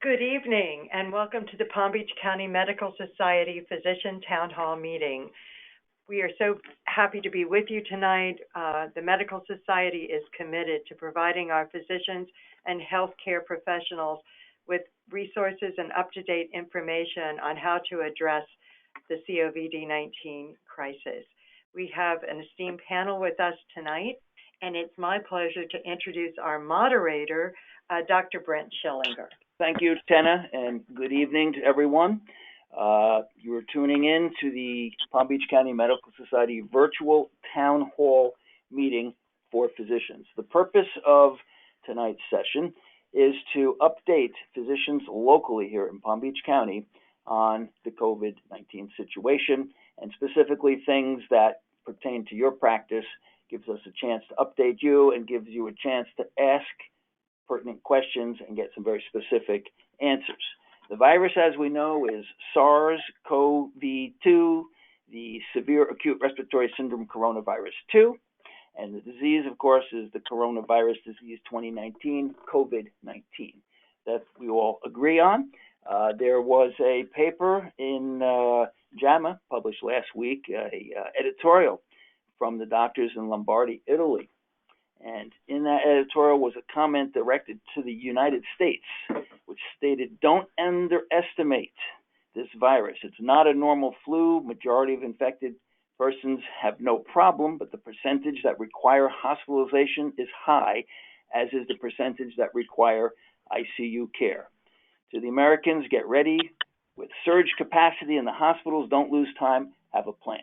Good evening and welcome to the Palm Beach County Medical Society Physician Town Hall meeting. We are so happy to be with you tonight. The Medical Society is committed to providing our physicians and healthcare professionals with resources and up-to-date information on how to address the COVID-19 crisis. We have an esteemed panel with us tonight, and it's my pleasure to introduce our moderator, Dr. Brent Schillinger. Thank you, Tenna, and good evening to everyone. You are tuning in to the Palm Beach County Medical Society virtual town hall meeting for physicians. The purpose of tonight's session is to update physicians locally here in Palm Beach County on the COVID-19 situation and specifically things that pertain to your practice. Gives us a chance to update you and gives you a chance to ask pertinent questions and get some very specific answers. The virus, as we know, is SARS-CoV-2, the severe acute respiratory syndrome coronavirus 2, and the disease, of course, is the coronavirus disease 2019, COVID-19, that we all agree on. There was a paper in JAMA published last week, a editorial from the doctors in Lombardy, Italy. And in that editorial was a comment directed to the United States, which stated, "Don't underestimate this virus. It's not a normal flu. Majority of infected persons have no problem, but the percentage that require hospitalization is high, as is the percentage that require ICU care. To the Americans, get ready with surge capacity in the hospitals. Don't lose time. Have a plan."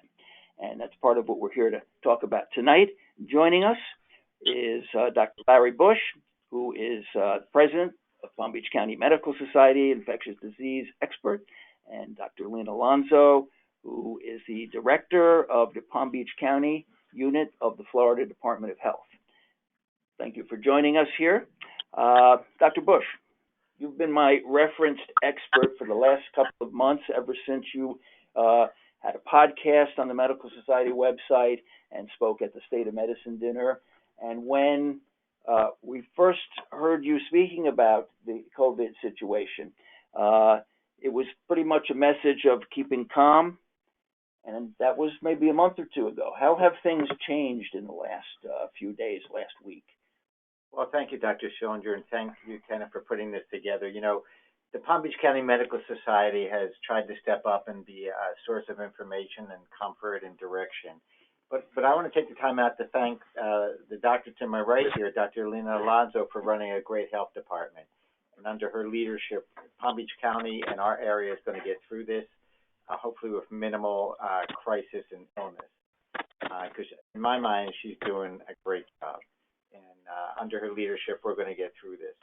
And that's part of what we're here to talk about tonight. Joining us is Dr. Larry Bush, who is president of Palm Beach County Medical Society, infectious disease expert, and Dr. Alonso, who is the director of the Palm Beach County unit of the Florida Department of Health. Thank you for joining us here. Dr. Bush, you've been my referenced expert for the last couple of months, ever since you had a podcast on the Medical Society website and spoke at the State of Medicine dinner. And when we first heard you speaking about the COVID situation, it was pretty much a message of keeping calm, and that was maybe a month or two ago. How have things changed in the last few days, last week? Well, thank you, Dr. Schillinger, and thank you, Kenna, for putting this together. You know, the Palm Beach County Medical Society has tried to step up and be a source of information and comfort and direction. But I want to take the time out to thank the doctor to my right here, Dr. Alina Alonso, for running a great health department. And under her leadership, Palm Beach County and our area is going to get through this, hopefully with minimal crisis and illness. Because in my mind, she's doing a great job. And under her leadership, we're going to get through this.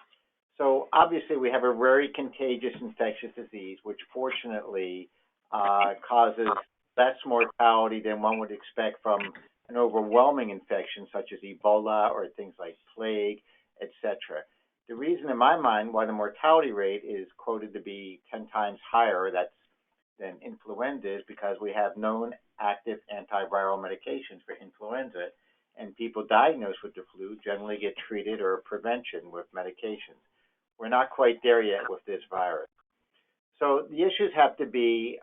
So obviously, we have a very contagious infectious disease, which fortunately causes less mortality than one would expect from an overwhelming infection such as Ebola or things like plague, etc. The reason in my mind why the mortality rate is quoted to be 10 times higher than influenza is because we have known active antiviral medications for influenza, and people diagnosed with the flu generally get treated or prevention with medications. We're not quite there yet with this virus. So the issues have to be,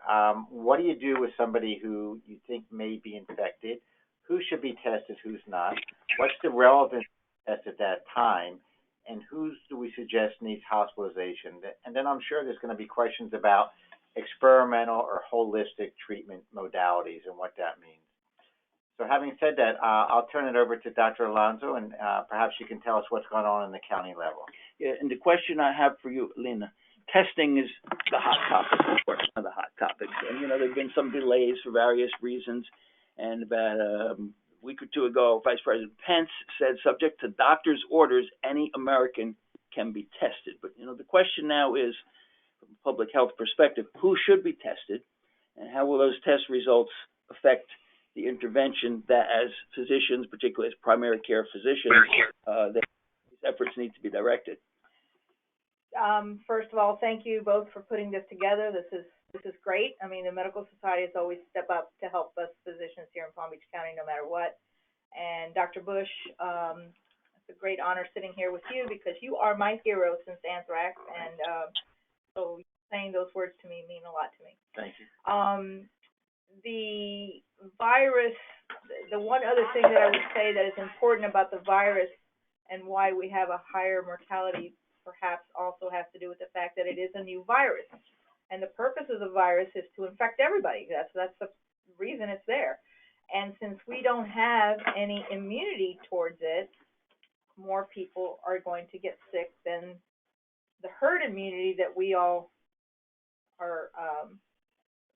what do you do with somebody who you think may be infected? Who should be tested, who's not? What's the relevant test at that time? And who do we suggest needs hospitalization? And then I'm sure there's going to be questions about experimental or holistic treatment modalities and what that means. So having said that, I'll turn it over to Dr. Alonso, and perhaps you can tell us what's going on in the county level. Yeah, and the question I have for you, Alina, testing is the hot topic, of course, one of the hot topics. And, there have been some delays for various reasons. And about a week or two ago, Vice President Pence said, subject to doctor's orders, any American can be tested. But, the question now is, from a public health perspective, who should be tested? And how will those test results affect the intervention that, as physicians, particularly as primary care physicians, these efforts need to be directed? First of all, thank you both for putting this together. This is great. I mean, the Medical Society has always stepped up to help us physicians here in Palm Beach County, no matter what. And Dr. Bush, it's a great honor sitting here with you because you are my hero since anthrax, and So saying those words to me mean a lot to me. Thank you. The virus, the one other thing that I would say that is important about the virus and why we have a higher mortality perhaps also has to do with the fact that it is a new virus. And the purpose of the virus is to infect everybody. That's the reason it's there. And since we don't have any immunity towards it, more people are going to get sick than the herd immunity that we all are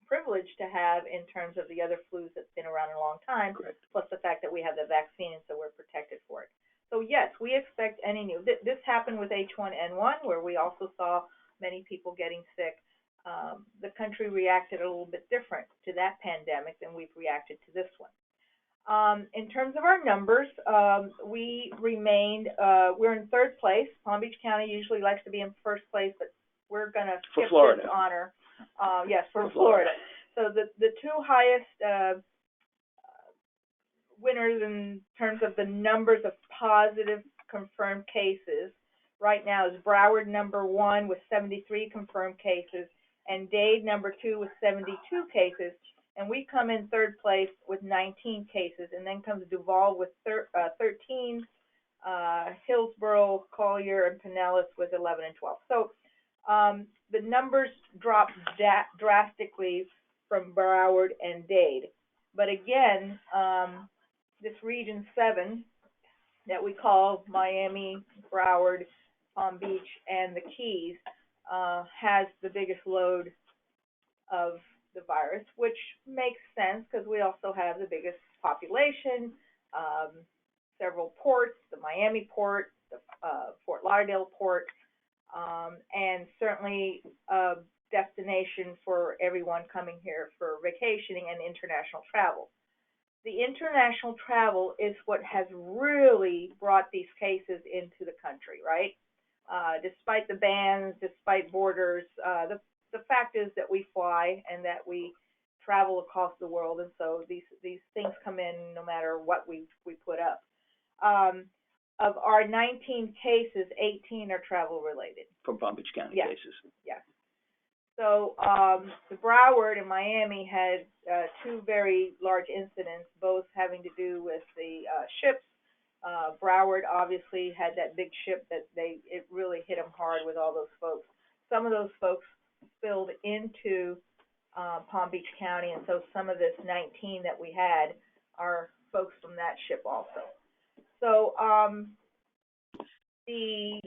privileged to have in terms of the other flus that's been around a long time, Correct. plus the fact that we have the vaccine, and so we're protected for it. So yes, we expect any new. This happened with H1N1, where we also saw many people getting sick. The country reacted a little bit different to that pandemic than we've reacted to this one. In terms of our numbers, we remained, we're in third place. Palm Beach County usually likes to be in first place, but we're going to skip this honor. Yes, for Florida. So the two highest winners in terms of the numbers of positive confirmed cases right now is Broward #1 with 73 confirmed cases, and Dade #2 with 72 cases. And we come in third place with 19 cases, and then comes Duval with 13, Hillsborough, Collier, and Pinellas with 11 and 12. So the numbers dropped drastically from Broward and Dade. But again, this Region 7 that we call Miami, Broward, Palm Beach, and the Keys has the biggest load of the virus, which makes sense because we also have the biggest population, several ports, the Miami port, the Fort Lauderdale port, and certainly a destination for everyone coming here for vacationing and international travel. The international travel is what has really brought these cases into the country, right? Despite the bans, despite borders, the fact is that we fly and that we travel across the world, and so these things come in no matter what we put up. Of our 19 cases, 18 are travel related. From Palm Beach County Yes. cases. Yes. So the Broward and Miami had two very large incidents, both having to do with the ships. Broward obviously had that big ship that it really hit them hard with all those folks. Some of those folks spilled into Palm Beach County, and so some of this 19 that we had are folks from that ship also. So the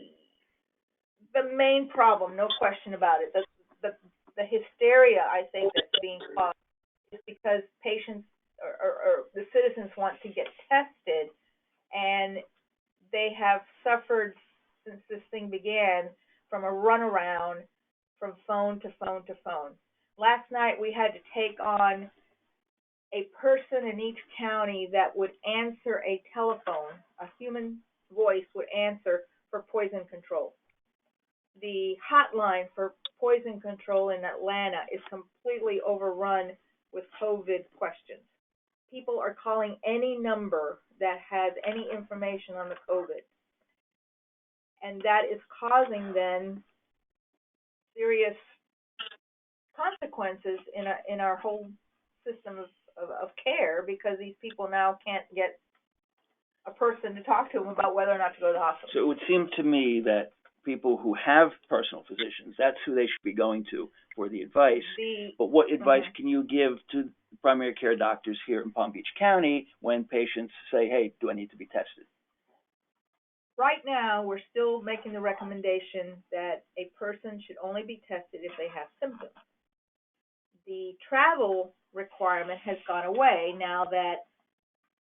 main problem, no question about it, the hysteria I think that's being caused is because patients or the citizens want to get tested, and they have suffered since this thing began from a runaround from phone to phone to phone. Last night we had to take on a person in each county that would answer a telephone, a human voice would answer for poison control. The hotline for poison control in Atlanta is completely overrun with COVID questions. People are calling any number that has any information on the COVID. And that is causing then serious consequences in our whole system of care, because these people now can't get a person to talk to them about whether or not to go to the hospital. So it would seem to me that people who have personal physicians, that's who they should be going to for the advice. But what advice can you give to primary care doctors here in Palm Beach County when patients say, hey, do I need to be tested? Right now, we're still making the recommendation that a person should only be tested if they have symptoms. The travel requirement has gone away now that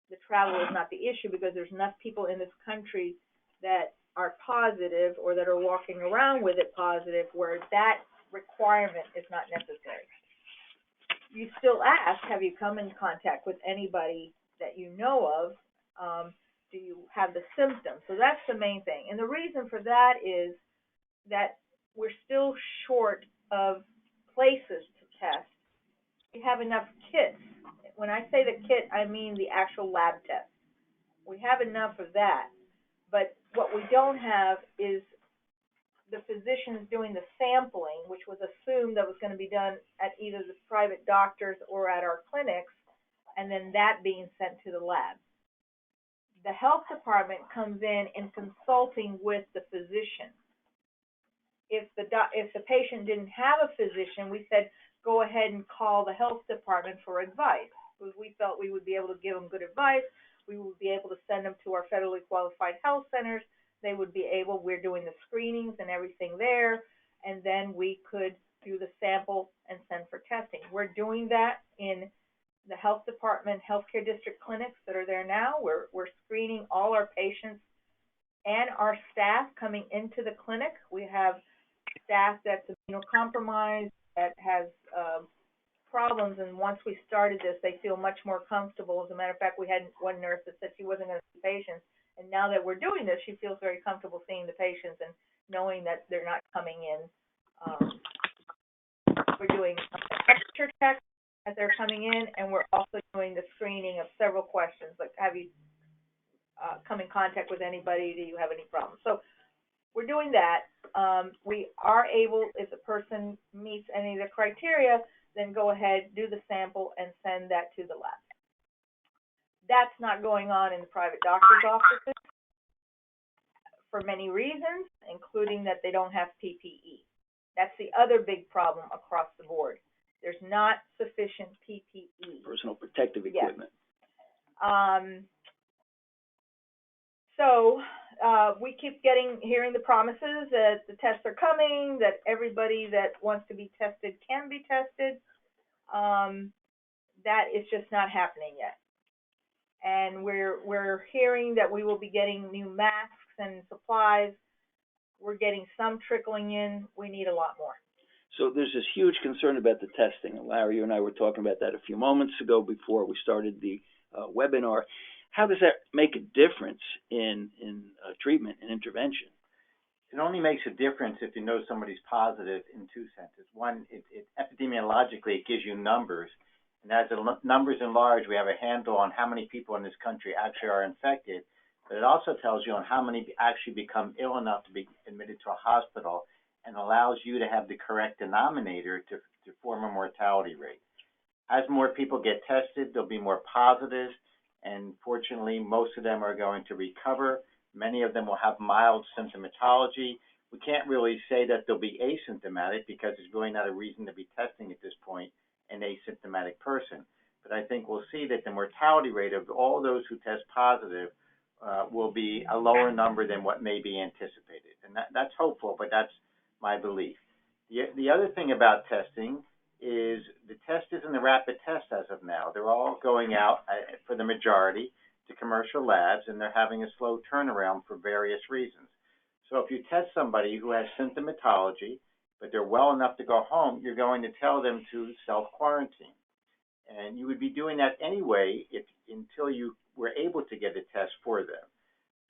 the travel is not the issue, because there's enough people in this country that are positive or that are walking around with it positive, where that requirement is not necessary. You still ask, have you come in contact with anybody that you know of? Do you have the symptoms? So that's the main thing. And the reason for that is that we're still short of places to test. We have enough kits. When I say the kit, I mean the actual lab test. We have enough of that. But what we don't have is the physicians doing the sampling, which was assumed that was going to be done at either the private doctors or at our clinics, and then that being sent to the lab. The health department comes in consulting with the physician. If the patient didn't have a physician, we said, go ahead and call the health department for advice, because we felt we would be able to give them good advice. We would be able to send them to our federally qualified health centers. They would be able, we're doing the screenings and everything there, and then we could do the sample and send for testing. We're doing that in the health department, healthcare district clinics that are there now. We're screening all our patients and our staff coming into the clinic. We have staff that's immunocompromised, that has problems, and once we started this, they feel much more comfortable. As a matter of fact, we had one nurse that said she wasn't going to see patients, and now that we're doing this, she feels very comfortable seeing the patients and knowing that they're not coming in. We're doing temperature checks as they're coming in, and we're also doing the screening of several questions, like have you come in contact with anybody, do you have any problems? So we're doing that. We are able, if the person meets any of the criteria, then go ahead, do the sample, and send that to the lab. That's not going on in the private doctor's offices for many reasons, including that they don't have PPE. That's the other big problem across the board. There's not sufficient PPE. Personal protective equipment. Yes. We keep hearing the promises that the tests are coming, that everybody that wants to be tested can be tested. That is just not happening yet. And we're hearing that we will be getting new masks and supplies. We're getting some trickling in. We need a lot more. So there's this huge concern about the testing. Larry, you and I were talking about that a few moments ago before we started the webinar. How does that make a difference in treatment and intervention? It only makes a difference if you know somebody's positive in two senses. One, epidemiologically, it gives you numbers. And as the numbers enlarge, we have a handle on how many people in this country actually are infected. But it also tells you on how many actually become ill enough to be admitted to a hospital, and allows you to have the correct denominator to form a mortality rate. As more people get tested, there'll be more positives, and fortunately, most of them are going to recover. Many of them will have mild symptomatology. We can't really say that they'll be asymptomatic because there's really not a reason to be testing at this point an asymptomatic person. But I think we'll see that the mortality rate of all those who test positive will be a lower number than what may be anticipated. And that's hopeful, but that's my belief. The other thing about testing is the test isn't a rapid test as of now. They're all going out, for the majority, to commercial labs, and they're having a slow turnaround for various reasons. So if you test somebody who has symptomatology, but they're well enough to go home, you're going to tell them to self-quarantine. And you would be doing that anyway until you were able to get a test for them.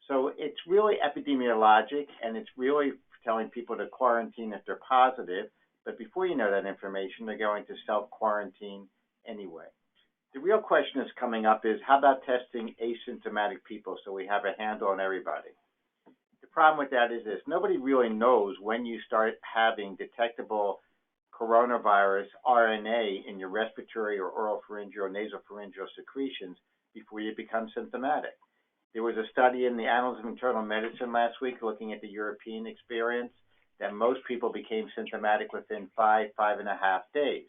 So it's really epidemiologic, and it's really telling people to quarantine if they're positive. But before you know that information, they're going to self-quarantine anyway. The real question that's coming up is, how about testing asymptomatic people so we have a handle on everybody? The problem with that is this: nobody really knows when you start having detectable coronavirus RNA in your respiratory or oropharyngeal or nasopharyngeal secretions before you become symptomatic. There was a study in the Annals of Internal Medicine last week looking at the European experience that most people became symptomatic within 5.5 days.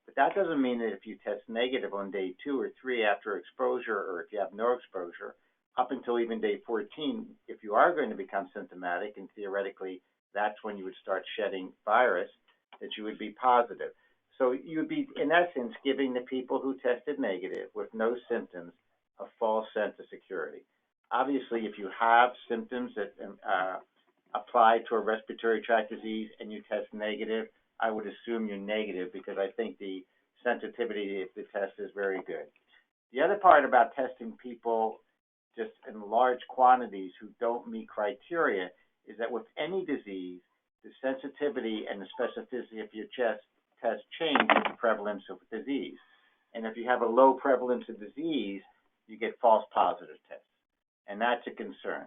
But that doesn't mean that if you test negative on day 2 or 3 after exposure, or if you have no exposure, up until even day 14, if you are going to become symptomatic, and theoretically that's when you would start shedding virus, that you would be positive. So you would be, in essence, giving the people who tested negative with no symptoms a false sense of security. Obviously, if you have symptoms that apply to a respiratory tract disease and you test negative, I would assume you're negative, because I think the sensitivity of the test is very good. The other part about testing people just in large quantities who don't meet criteria is that with any disease, the sensitivity and the specificity of your test change with the prevalence of disease. And if you have a low prevalence of disease, you get false positive tests. And that's a concern.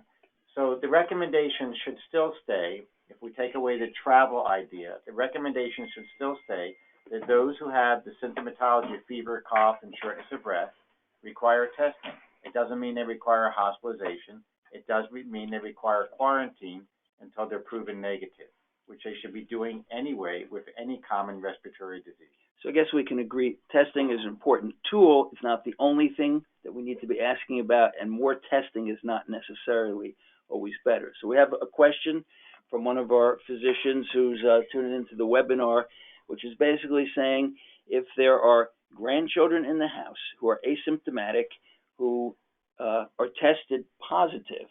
So the recommendation should still stay, if we take away the travel idea, the recommendation should still stay that those who have the symptomatology of fever, cough, and shortness of breath require testing. It doesn't mean they require hospitalization. It does mean they require quarantine until they're proven negative, which they should be doing anyway with any common respiratory disease. So I guess we can agree testing is an important tool. It's not the only thing that we need to be asking about, and more testing is not necessarily always better. So we have a question from one of our physicians who's tuning into the webinar, which is basically saying if there are grandchildren in the house who are asymptomatic, who are tested positive,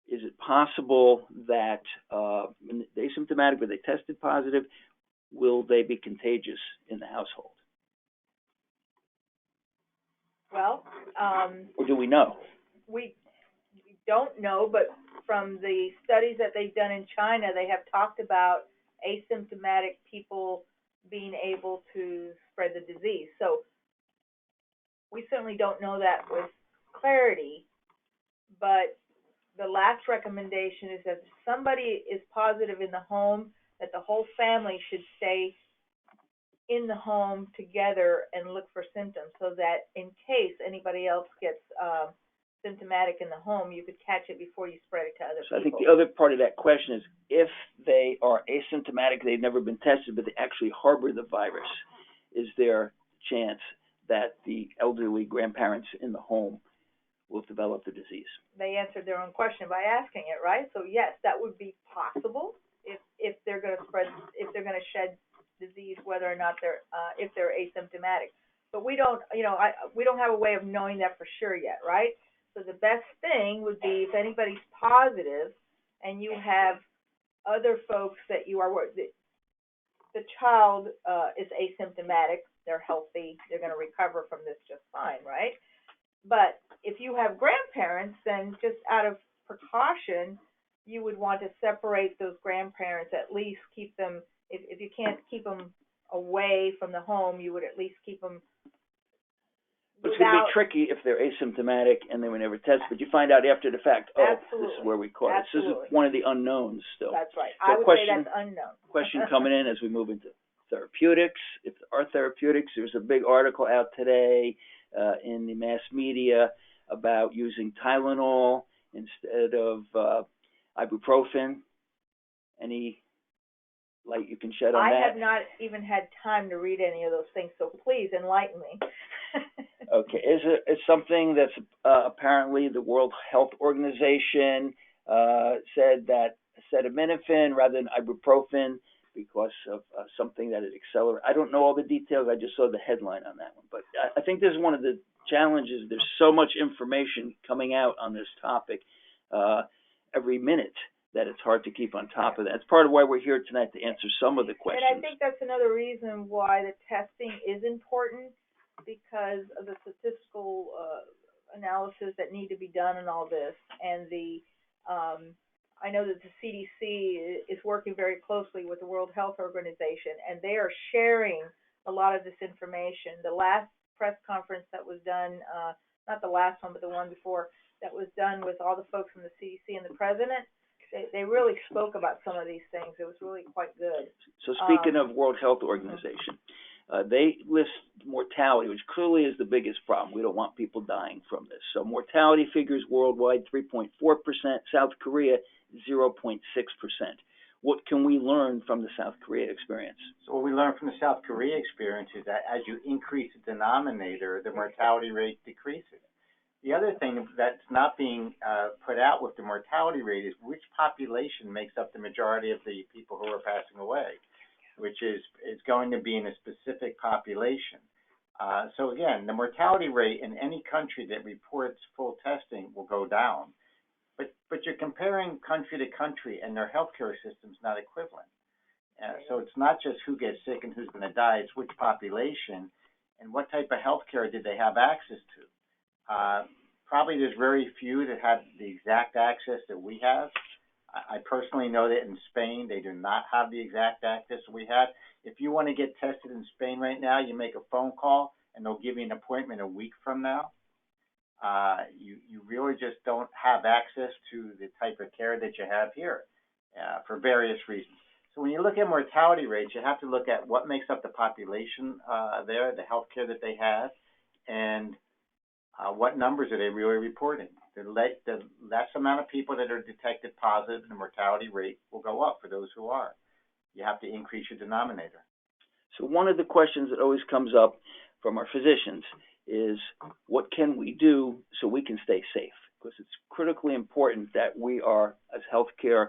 is it possible that asymptomatic but they tested positive, will they be contagious in the household? Well, or do we know? we don't know, but from the studies that they've done in China, they have talked about asymptomatic people being able to spread the disease. So we certainly don't know that with clarity, but the last recommendation is that if somebody is positive in the home, that the whole family should stay in the home together and look for symptoms, so that in case anybody else gets symptomatic in the home, you could catch it before you spread it to other people. I think the other part of that question is if they are asymptomatic, they've never been tested, but they actually harbor the virus, is there a chance that the elderly grandparents in the home will develop the disease? They answered their own question by asking it, right? So yes, that would be possible if they're going to spread, if they're going to shed disease, whether or not they're if they're asymptomatic. But we don't, we don't have a way of knowing that for sure yet, right? So the best thing would be if anybody's positive and you have other folks that you are worried, the child is asymptomatic, they're healthy, they're going to recover from this just fine, right? But if you have grandparents, then just out of precaution, you would want to separate those grandparents, at least keep them, if you can't keep them away from the home, you would at least keep them It's going to be tricky if they're asymptomatic and they were never tested, but you find out after the fact, Absolutely. This is where we caught it. So this Absolutely. is one of the unknowns still. That's right. So I would say that's unknown. Question coming in as we move into therapeutics. If there are therapeutics, there's a big article out today in the mass media about using Tylenol instead of ibuprofen. Any light you can shed on that? I have not even had time to read any of those things, so please enlighten me. Okay, it's something that's apparently the World Health Organization said that acetaminophen rather than ibuprofen because of something that it accelerates. I don't know all the details. I just saw the headline on that one. But I think this is one of the challenges. There's so much information coming out on this topic every minute that it's hard to keep on top of that. It's part of why we're here tonight to answer some of the questions. And I think that's another reason why the testing is important, because of the statistical analysis that need to be done in all this. And I know that the CDC is working very closely with the World Health Organization, and they are sharing a lot of this information. The last press conference that was done, not the last one, but the one before, that was done with all the folks from the CDC and the President, they really spoke about some of these things. It was really quite good. So speaking of World Health Organization, they list mortality, which clearly is the biggest problem. We don't want people dying from this. So mortality figures worldwide, 3.4%. South Korea, 0.6%. What can we learn from the South Korea experience? So what we learned from the South Korea experience is that as you increase the denominator, the mortality rate decreases. The other thing that's not being put out with the mortality rate is which population makes up the majority of the people who are passing away, which is going to be in a specific population. So again, the mortality rate in any country that reports full testing will go down. But you're comparing country to country, and their healthcare system's not equivalent. So it's not just who gets sick and who's going to die, it's which population and what type of healthcare did they have access to. Probably there's very few that have the exact access that we have. I personally know that in Spain, they do not have the exact access we have. If you want to get tested in Spain right now, you make a phone call, and they'll give you an appointment a week from now. you really just don't have access to the type of care that you have here for various reasons. So when you look at mortality rates, you have to look at what makes up the population there, the health care that they have, and what numbers are they really reporting. The less amount of people that are detected positive, the mortality rate will go up for those who are. You have to increase your denominator. So one of the questions that always comes up from our physicians is, what can we do so we can stay safe? Because it's critically important that we are, as healthcare,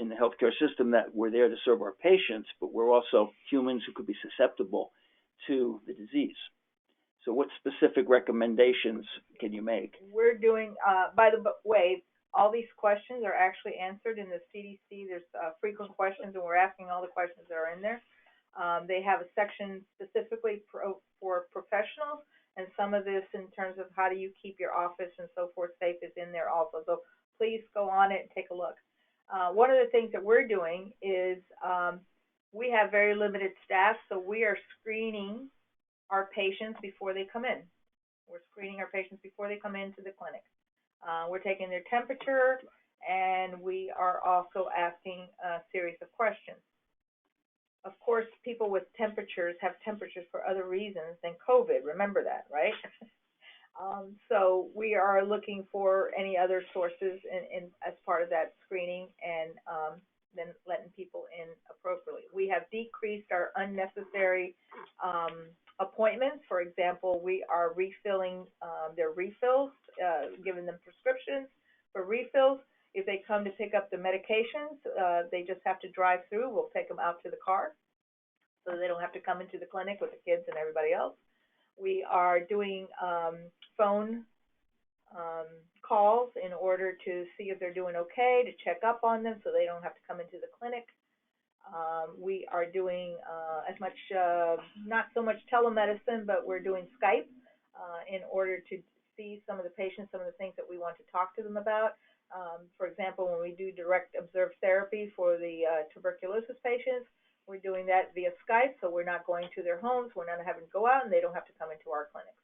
in the healthcare system, that we're there to serve our patients, but we're also humans who could be susceptible to the disease. So what specific recommendations can you make? We're doing, by the way, all these questions are actually answered in the CDC. There's frequent questions, and we're asking all the questions that are in there. They have a section specifically for professionals, and some of this in terms of how do you keep your office and so forth safe is in there also. So please go on it and take a look. One of the things that we're doing is we have very limited staff, so we are screening our patients before they come in. We're screening our patients before they come into the clinic. We're taking their temperature, and we are also asking a series of questions. Of course, people with temperatures have temperatures for other reasons than COVID. Remember that, right? So we are looking for any other sources as part of that screening, and then letting people in appropriately. We have decreased our unnecessary appointments. For example, we are refilling their refills, giving them prescriptions for refills. If they come to pick up the medications, they just have to drive through. We'll take them out to the car so they don't have to come into the clinic with the kids and everybody else. We are doing phone calls in order to see if they're doing okay, to check up on them so they don't have to come into the clinic. We are doing as much, not so much telemedicine, but we're doing Skype in order to see some of the patients, some of the things that we want to talk to them about. For example, when we do direct observed therapy for the tuberculosis patients, we're doing that via Skype, so we're not going to their homes, we're not having to go out, and they don't have to come into our clinics.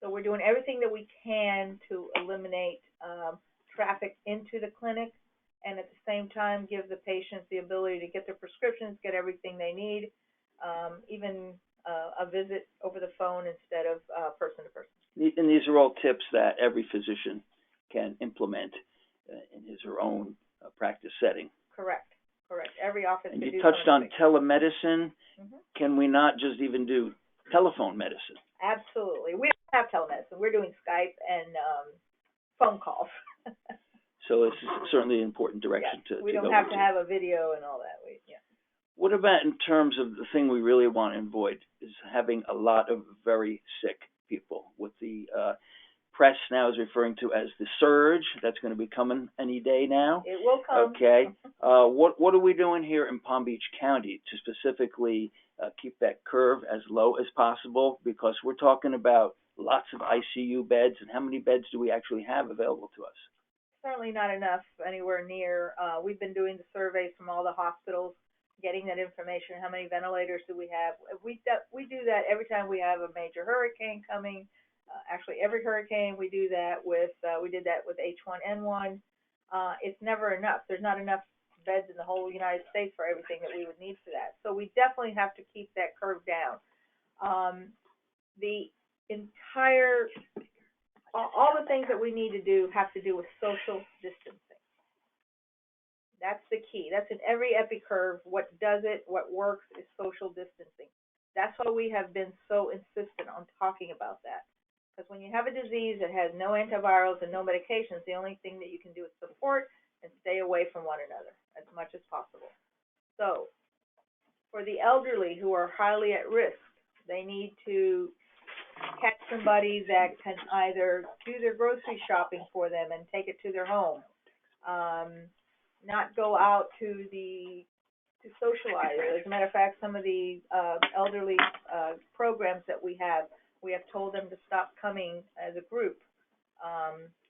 So we're doing everything that we can to eliminate traffic into the clinic, and at the same time give the patients the ability to get their prescriptions, get everything they need, even a visit over the phone instead of person to person. And these are all tips that every physician can implement in his or own practice setting. Correct. Every office can do. And you touched on telemedicine. Mm-hmm. Can we not just even do telephone medicine? Absolutely. We don't have telemedicine. We're doing Skype and phone calls. So it's certainly an important direction to go. We don't have to have a video and all that. What about in terms of the thing we really want to avoid is having a lot of very sick people? What the press now is referring to as the surge, that's going to be coming any day now. It will come. Okay. What are we doing here in Palm Beach County to specifically keep that curve as low as possible? Because we're talking about lots of ICU beds, and how many beds do we actually have available to us? Certainly not enough anywhere near. We've been doing the surveys from all the hospitals, getting that information. How many ventilators do we have? We do that every time we have a major hurricane coming. Actually, every hurricane we do that with. We did that with H1N1. It's never enough. There's not enough beds in the whole United States for everything that we would need for that. So we definitely have to keep that curve down. The entire, all the things that we need to do have to do with social distancing. That's the key. That's in every EpiCurve. What does it, what works is social distancing. That's why we have been so insistent on talking about that. Because when you have a disease that has no antivirals and no medications, the only thing that you can do is support and stay away from one another as much as possible. So for the elderly who are highly at risk, they need to catch somebody that can either do their grocery shopping for them and take it to their home, not go out to socialize. As a matter of fact, some of the elderly programs that we have told them to stop coming as a group.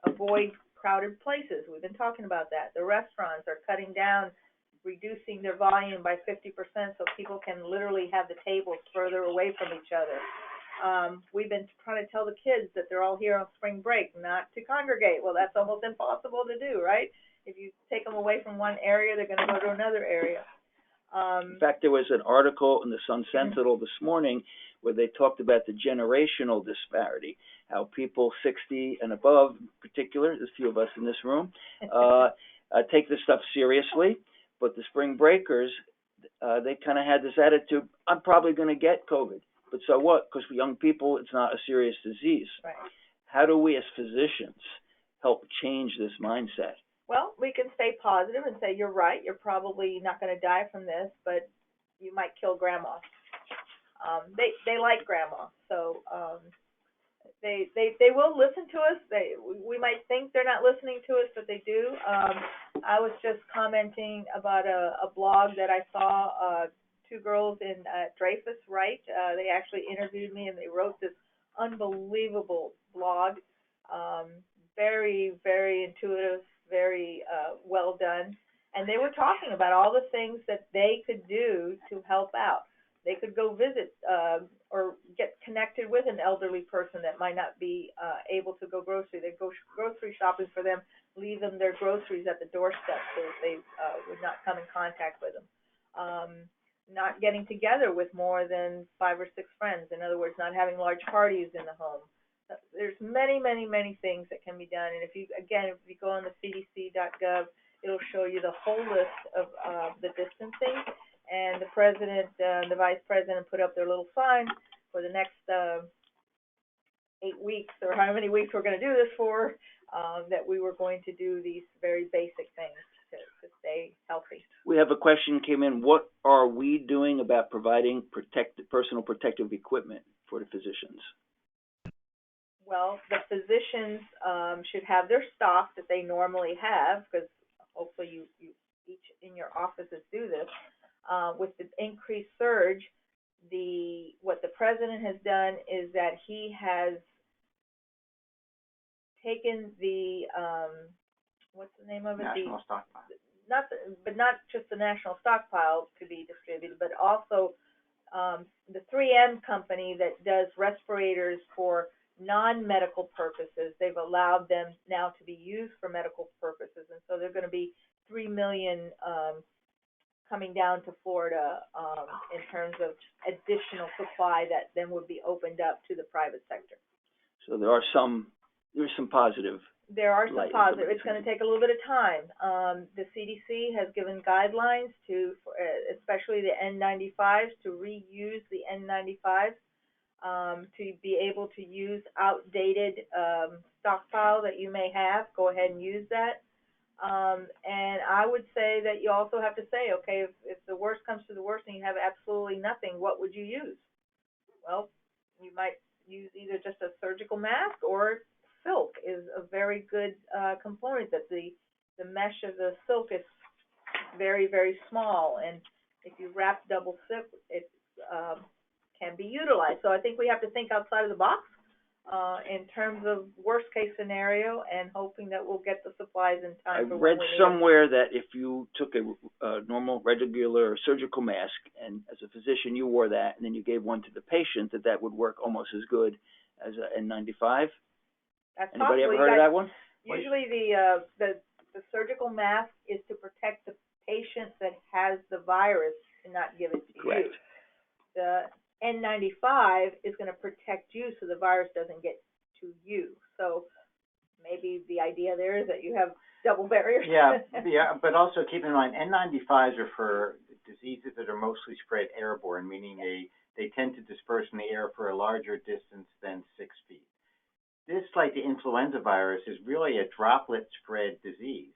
Avoid crowded places. We've been talking about that. The restaurants are cutting down, reducing their volume by 50% so people can literally have the tables further away from each other. We've been trying to tell the kids that they're all here on spring break, not to congregate. Well, that's almost impossible to do, right? If you take them away from one area, they're going to go to another area. In fact, there was an article in the Sun Sentinel this morning where they talked about the generational disparity, how people 60 and above, in particular, there's a few of us in this room, take this stuff seriously, but the spring breakers, they kind of had this attitude, I'm probably going to get COVID, but so what? Because for young people, it's not a serious disease. Right. How do we as physicians help change this mindset? Well, we can stay positive and say, you're right, you're probably not going to die from this, but you might kill grandma. They like grandma, so they will listen to us. We might think they're not listening to us, but they do. I was just commenting about a blog that I saw, two girls in Dreyfus Wright. They actually interviewed me, and they wrote this unbelievable blog. Very, very intuitive, very well done. And they were talking about all the things that they could do to help out. They could go visit or get connected with an elderly person that might not be able to go grocery. They'd go grocery shopping for them, leave them their groceries at the doorstep so that they would not come in contact with them. Not getting together with more than 5 or 6 friends. In other words, not having large parties in the home. There's many, many, many things that can be done. And if you go on the cdc.gov, it'll show you the whole list of the distancing. And the president, the vice president put up their little sign for the next 8 weeks, or how many weeks we're going to do this for, that we were going to do these very basic things to stay healthy. We have a question came in. What are we doing about providing personal protective equipment for the physicians? Well, the physicians should have their stock that they normally have, because hopefully you each in your offices do this. With the increased surge, what the president has done is that he has taken the what's the name of it? National stockpile. Not just the national stockpile to be distributed, but also the 3M company that does respirators for non-medical purposes. They've allowed them now to be used for medical purposes, and so they're going to be 3 million coming down to Florida in terms of additional supply that then would be opened up to the private sector. So there's some positive. There are some positive. It's going to take a little bit of time. The CDC has given guidelines to, especially the N95s, to reuse the N95s, to be able to use outdated stockpile that you may have. Go ahead and use that. And I would say that you also have to say, okay, if the worst comes to the worst and you have absolutely nothing, what would you use? Well, you might use either just a surgical mask, or silk is a very good component. That the mesh of the silk is very, very small, and if you wrap double zip, it can be utilized. So I think we have to think outside of the box in terms of worst case scenario, and hoping that we'll get the supplies in time. I read somewhere that if you took a normal, regular surgical mask, and as a physician you wore that, and then you gave one to the patient, that would work almost as good as an N95. That's Anybody possible. ever heard of that one? Usually the surgical mask is to protect the patient that has the virus and not give it to Correct. you. The N95 is going to protect you so the virus doesn't get to you. So maybe the idea there is that you have double barriers. Yeah, but also keep in mind, N95s are for diseases that are mostly spread airborne, meaning they tend to disperse in the air for a larger distance than 6 feet. This, like the influenza virus, is really a droplet spread disease.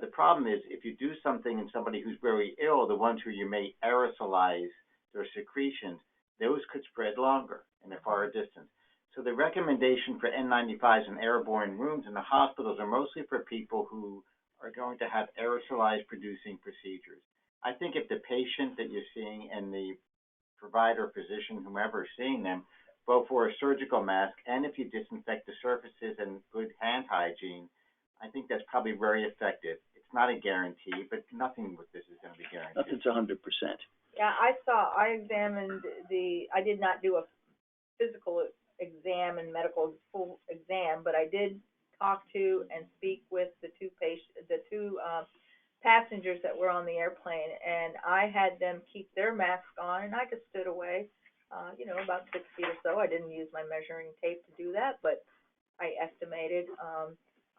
The problem is if you do something in somebody who's very ill, the ones who you may aerosolize their secretions, those could spread longer in a far distance. So the recommendation for N95s in airborne rooms in the hospitals are mostly for people who are going to have aerosolized producing procedures. I think if the patient that you're seeing and the provider, physician, whomever is seeing them, both for a surgical mask, and if you disinfect the surfaces and good hand hygiene, I think that's probably very effective. It's not a guarantee, but nothing with this is going to be guaranteed. Nothing's 100%. Yeah, I examined I did not do a physical exam and medical full exam, but I did talk to and speak with the two passengers that were on the airplane, and I had them keep their masks on, and I just stood away, about 6 feet or so. I didn't use my measuring tape to do that, but I estimated.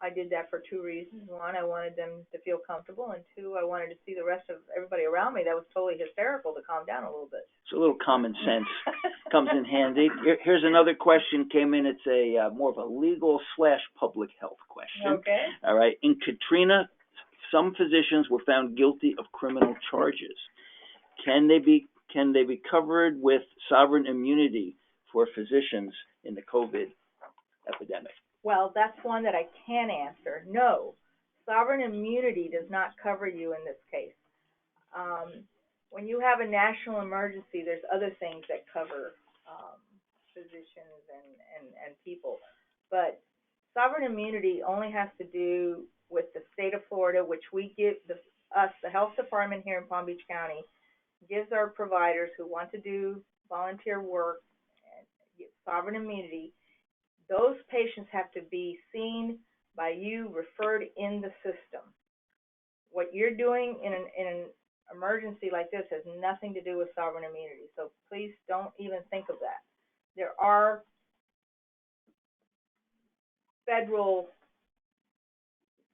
I did that for two reasons. One, I wanted them to feel comfortable, and two, I wanted to see the rest of everybody around me that was totally hysterical to calm down a little bit. So a little common sense comes in handy. Here's another question came in. It's a more of a legal/public health question. Okay. All right. In Katrina, some physicians were found guilty of criminal charges. Can they be covered with sovereign immunity for physicians in the COVID epidemic? Well, that's one that I can answer. No, sovereign immunity does not cover you in this case. When you have a national emergency, there's other things that cover physicians and people. But sovereign immunity only has to do with the state of Florida, which we give the health department here in Palm Beach County gives our providers who want to do volunteer work and get sovereign immunity. Those patients have to be seen by you, referred in the system. What you're doing in an emergency like this has nothing to do with sovereign immunity, so please don't even think of that. There are federal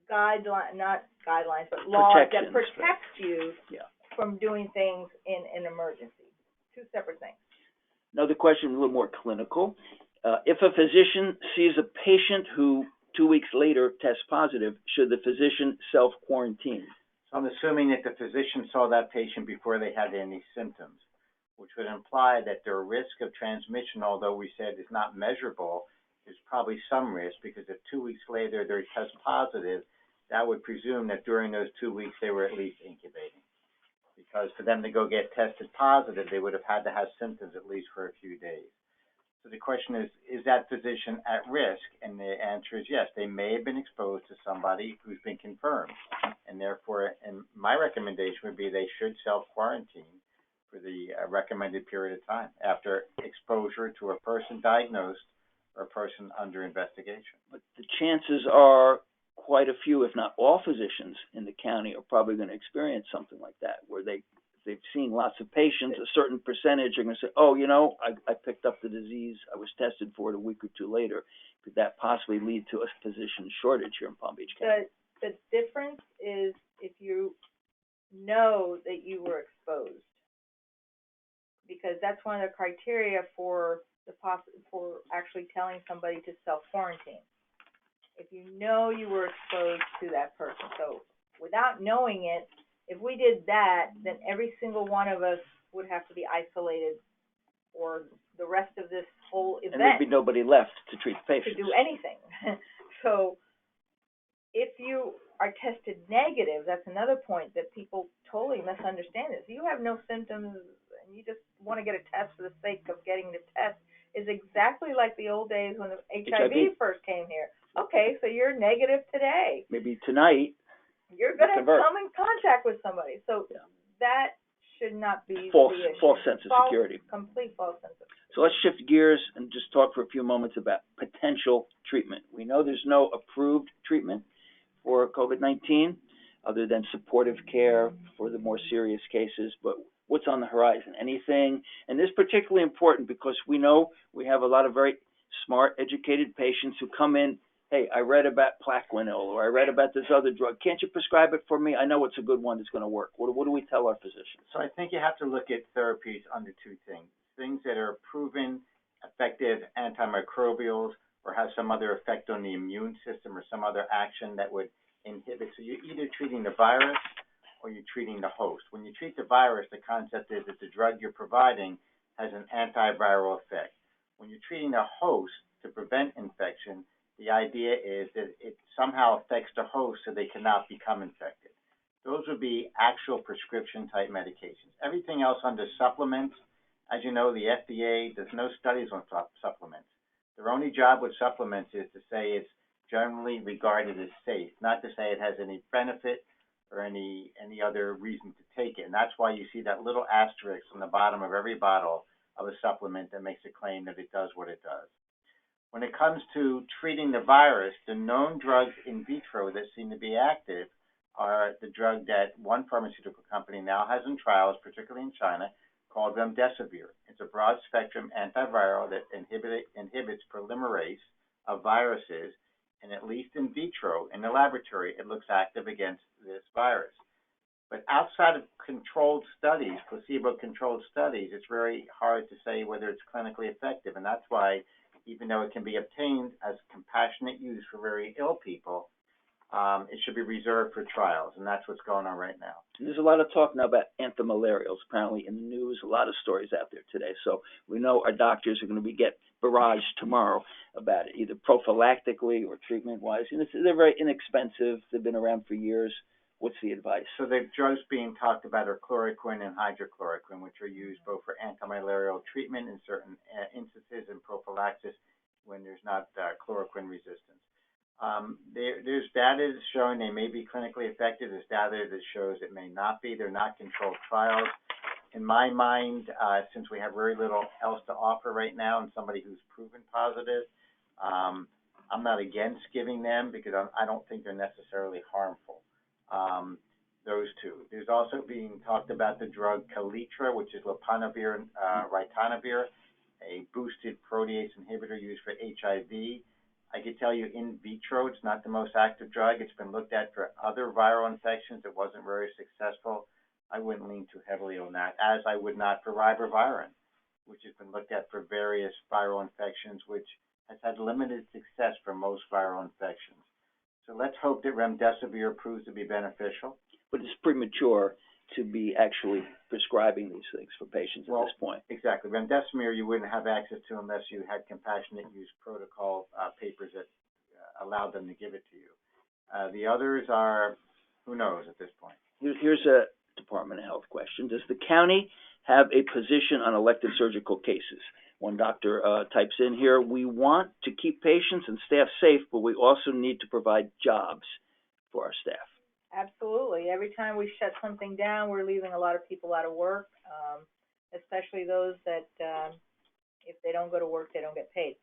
not guidelines, but laws that protect you from doing things in an emergency. Two separate things. Another question, a little more clinical. If a physician sees a patient who 2 weeks later tests positive, should the physician self-quarantine? So I'm assuming that the physician saw that patient before they had any symptoms, which would imply that their risk of transmission, although we said is not measurable, is probably some risk, because if 2 weeks later they test positive, that would presume that during those 2 weeks they were at least incubating. Because for them to go get tested positive, they would have had to have symptoms at least for a few days. So the question is that physician at risk? And the answer is yes. They may have been exposed to somebody who's been confirmed. And therefore, and my recommendation would be they should self-quarantine for the recommended period of time after exposure to a person diagnosed or a person under investigation. But the chances are quite a few, if not all, physicians in the county are probably going to experience something like that, where they've seen lots of patients, a certain percentage are going to say, oh, I picked up the disease, I was tested for it a week or two later. Could that possibly lead to a physician shortage here in Palm Beach County? The difference is if you know that you were exposed, because that's one of the criteria for actually telling somebody to self-quarantine. If you know you were exposed to that person. So without knowing it, if we did that, then every single one of us would have to be isolated for the rest of this whole event. And there'd be nobody left to treat patients. To do anything. So if you are tested negative, that's another point that people totally misunderstand this. You have no symptoms and you just want to get a test for the sake of getting the test is exactly like the old days when the HIV first came here. Okay, so you're negative today. Maybe tonight you're going to come in contact with somebody. So that should not be false sense of false, security. Complete false sense of security. So let's shift gears and just talk for a few moments about potential treatment. We know there's no approved treatment for COVID-19 other than supportive care for the more serious cases, but what's on the horizon? Anything? And this is particularly important because we know we have a lot of very smart, educated patients who come in, hey, I read about Plaquenil or I read about this other drug. Can't you prescribe it for me? I know it's a good one that's going to work. What do we tell our physicians? So I think you have to look at therapies under two things. Things that are proven effective antimicrobials or have some other effect on the immune system or some other action that would inhibit. So you're either treating the virus or you're treating the host. When you treat the virus, the concept is that the drug you're providing has an antiviral effect. When you're treating the host to prevent infection, the idea is that it somehow affects the host so they cannot become infected. Those would be actual prescription-type medications. Everything else under supplements, as you know, the FDA does no studies on supplements. Their only job with supplements is to say it's generally regarded as safe, not to say it has any benefit or any other reason to take it. And that's why you see that little asterisk on the bottom of every bottle of a supplement that makes a claim that it does what it does. When it comes to treating the virus, the known drugs in vitro that seem to be active are the drug that one pharmaceutical company now has in trials, particularly in China, called remdesivir. It's a broad-spectrum antiviral that inhibits polymerase of viruses, and at least in vitro, in the laboratory, it looks active against this virus. But outside of controlled studies, placebo-controlled studies, it's very hard to say whether it's clinically effective, and that's why, even though it can be obtained as compassionate use for very ill people, it should be reserved for trials, and that's what's going on right now. There's a lot of talk now about antimalarials, apparently in the news, a lot of stories out there today. So we know our doctors are going to get barraged tomorrow about it, either prophylactically or treatment-wise. And they're very inexpensive. They've been around for years. What's the advice? So the drugs being talked about are chloroquine and hydrochloroquine, which are used both for antimalarial treatment in certain instances and prophylaxis when there's not chloroquine resistance. There's data showing they may be clinically effective. There's data that shows it may not be. They're not controlled trials. In my mind, since we have very little else to offer right now and somebody who's proven positive, I'm not against giving them because I don't think they're necessarily harmful. Those two. There's also being talked about the drug Calitra, which is leponavir and ritonavir, a boosted protease inhibitor used for HIV. I can tell you in vitro, it's not the most active drug. It's been looked at for other viral infections. It wasn't very successful. I wouldn't lean too heavily on that, as I would not for ribavirin, which has been looked at for various viral infections, which has had limited success for most viral infections. So let's hope that remdesivir proves to be beneficial. But it's premature to be actually prescribing these things for patients at this point. Exactly. Remdesivir you wouldn't have access to unless you had compassionate use protocol papers that allowed them to give it to you. The others are, who knows at this point. Here's a Department of Health question. Does the county have a position on elective surgical cases? One doctor types in here, we want to keep patients and staff safe, but we also need to provide jobs for our staff. Absolutely. Every time we shut something down, we're leaving a lot of people out of work, especially those that if they don't go to work, they don't get paid.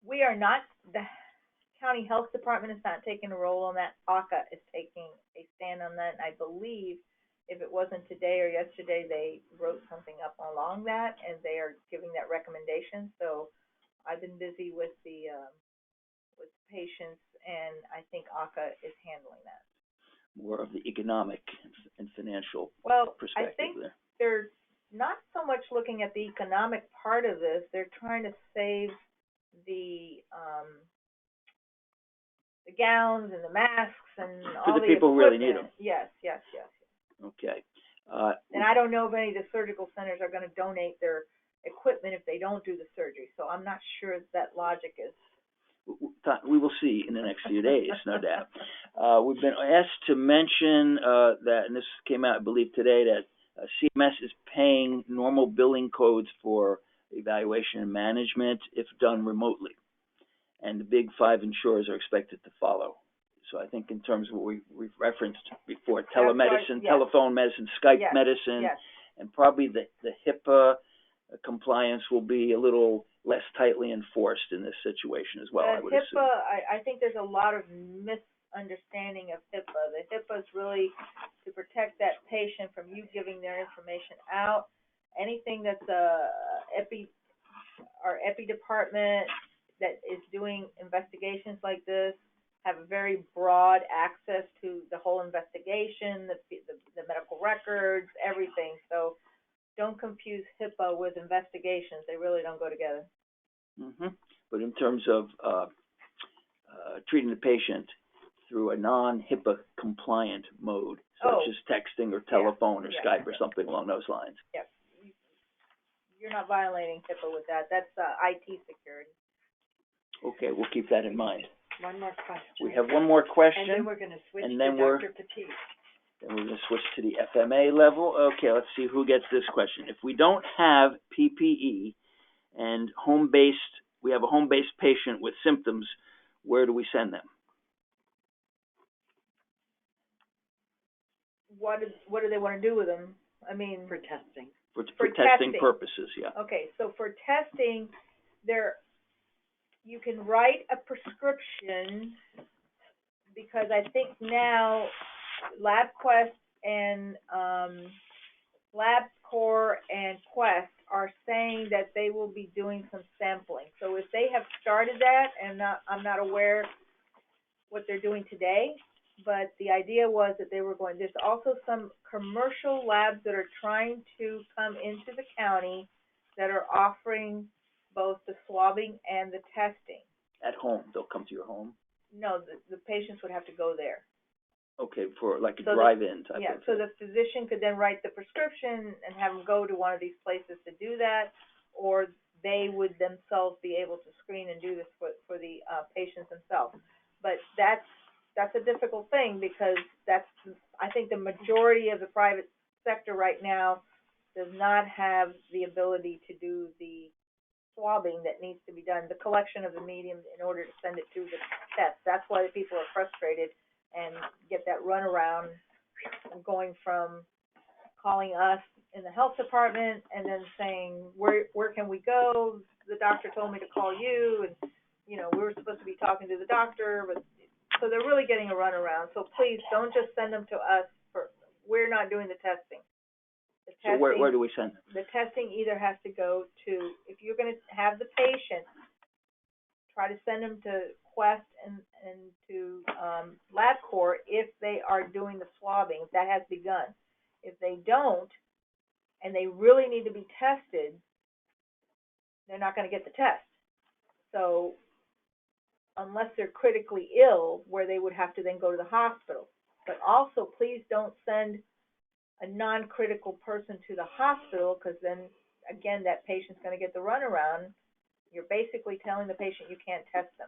We are not, the county health department is not taking a role on that. ACA is taking a stand on that, and I believe if it wasn't today or yesterday, they wrote something up along that, and they are giving that recommendation. So I've been busy with the patients, and I think ACA is handling that. More of the economic and financial perspective. I think they're not so much looking at the economic part of this. They're trying to save the gowns and the masks and all the people who really need them. Yes. Okay. And I don't know if any of the surgical centers are going to donate their equipment if they don't do the surgery. So I'm not sure that logic is. We will see in the next few days, no doubt. We've been asked to mention that, and this came out, I believe, today, that CMS is paying normal billing codes for evaluation and management if done remotely. And the big five insurers are expected to follow. So I think in terms of what we've referenced before, telemedicine, telephone medicine, Skype medicine, and probably the HIPAA compliance will be a little less tightly enforced in this situation as well, I would assume. I think there's a lot of misunderstanding of HIPAA. The HIPAA is really to protect that patient from you giving their information out. Anything that's our epi department that is doing investigations like this have a very broad access to the whole investigation, the medical records, everything. So don't confuse HIPAA with investigations. They really don't go together. But in terms of treating the patient through a non-HIPAA compliant mode, such as texting or telephone or Skype or something along those lines. Yes. You're not violating HIPAA with that. That's IT security. Okay, we'll keep that in mind. One more question. We have one more question. And then we're going to switch to Dr. Patete. Then we're going to switch to the FMA level. Okay, let's see who gets this question. If we don't have PPE and we have a home-based patient with symptoms, where do we send them? What do they want to do with them? I mean, for testing. For testing purposes, yeah. Okay, so for testing, you can write a prescription, because I think now LabQuest and LabCorp and Quest are saying that they will be doing some sampling. So if they have started that, and I'm not aware what they're doing today, but the idea was that they were going, there's also some commercial labs that are trying to come into the county that are offering both the swabbing and the testing. At home, they'll come to your home? No, the patients would have to go there. Okay, for like a drive-in type of thing. Yeah, so the physician could then write the prescription and have them go to one of these places to do that, or they would themselves be able to screen and do this for the patients themselves. But that's a difficult thing, because I think the majority of the private sector right now does not have the ability to do the swabbing that needs to be done, the collection of the medium in order to send it to the test. That's why the people are frustrated and get that runaround, going from calling us in the health department and then saying, where can we go? The doctor told me to call you, and we were supposed to be talking to the doctor, but so they're really getting a runaround. So please don't just send them to us. We're not doing the testing. So where do we send them? The testing either has to go to, if you're going to have the patient, try to send them to Quest and to LabCorp if they are doing the swabbing, if that has begun. If they don't, and they really need to be tested, they're not going to get the test. So unless they're critically ill, where they would have to then go to the hospital. But also, please don't send a non-critical person to the hospital, because then, again, that patient's going to get the runaround. You're basically telling the patient you can't test them.